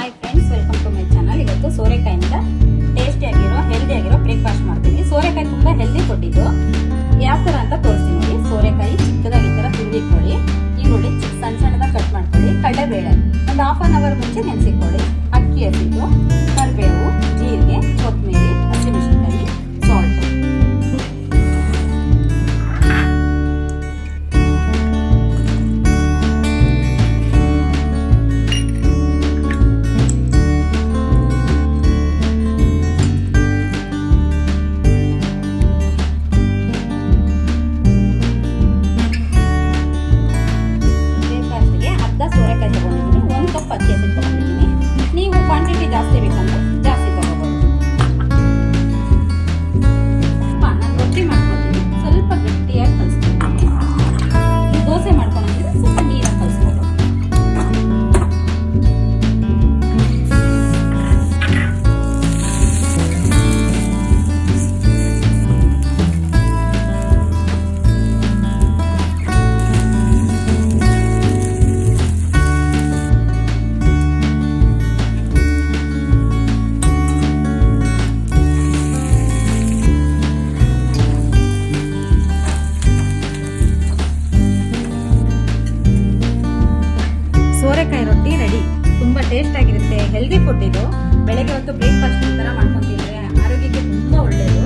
Hi friends, welcome to my channel. ಇವತ್ತು ಸೋರೆಕಾಯಿಂದ ಟೇಸ್ಟಿಯಾಗಿರೋ ಹೆಲ್ದಿಯಾಗಿರೋ breakfast ಮಾಡ್ತೀನಿ. ಸೋರೆಕಾಯಿ ತುಂಬಾ ಹೆಲ್ದಿ ಕೊಟ್ಟಿದ್ದು ಯಾವ ತರ ಅಂತ ತೋರಿಸ್ತೀನಿ ನೋಡಿ. ಸೋರೆಕಾಯಿ ಚಿಕ್ಕದಾಗಿ ಈ ತರ ತುರಿದಿಟ್ಕೊಳ್ಳಿ. ಈರುಳ್ಳಿ ಸಣ್ಣ ಸಣ್ಣದಾಗಿ ಕಟ್ ಮಾಡ್ಕೊಳ್ಳಿ. ಕಡಲೆಬೇಳೆ ಒಂದು ಹಾಫ್ ಅನ್ ಅವರ್ ಮುಂಚೆ ನೆನೆಸಿಕೊಳ್ಳಿ. ಅಕ್ಕಿ ಹಸಿಟ್ಟು, ಕರಿಬೇವು, ಜೀರಿಗೆ, ಕೊತ್ತಂಬರಿ, ಹಸಿಮೆಣಸಿನಕಾಯಿ, ಸಾಲ್ಟ್. ಸೋರೆಕಾಯಿ ತಗೊಂಡಿದ್ದೀನಿ, 1 ಕಪ್ ಅಕ್ಕಿ ಹಸಿಟ್ಟು ತಗೊಂಡಿದ್ದೀನಿ. ನೀವು ಕ್ವಾಂಟಿಟಿ ಜಾಸ್ತಿ ಬೇಕಂದ್ರೆ ಜಾಸ್ತಿ ತಗೋಬಹುದು. ನಾನು ರೊಟ್ಟಿ ಮಾಡ್ಕೊತೀನಿ, ಸ್ವಲ್ಪ ಗಟ್ಟಿಯಾಗಿ ಕಲಿಸ್ಕೊತೀನಿ. ದೋಸೆ ಮಾಡ್ಕೊಂಡಿದ್ರೆ ಸ್ವಲ್ಪ ನೀರಾಗಿ ಕಲಿಸ್ಬೋದು. ಸೋರೆಕಾಯಿ ರೊಟ್ಟಿ ರೆಡಿ. ತುಂಬಾ ಟೇಸ್ಟ್ ಆಗಿರುತ್ತೆ, ಹೆಲ್ದಿ ಫುಡ್ ಇದು. ಬೆಳಗ್ಗೆ ಹೊತ್ತು ಬ್ರೇಕ್ಫಾಸ್ಟ್ ತರ ಮಾಡ್ಕೊಂತಿದ್ರೆ ಆರೋಗ್ಯಕ್ಕೆ ತುಂಬಾ ಒಳ್ಳೆಯದು.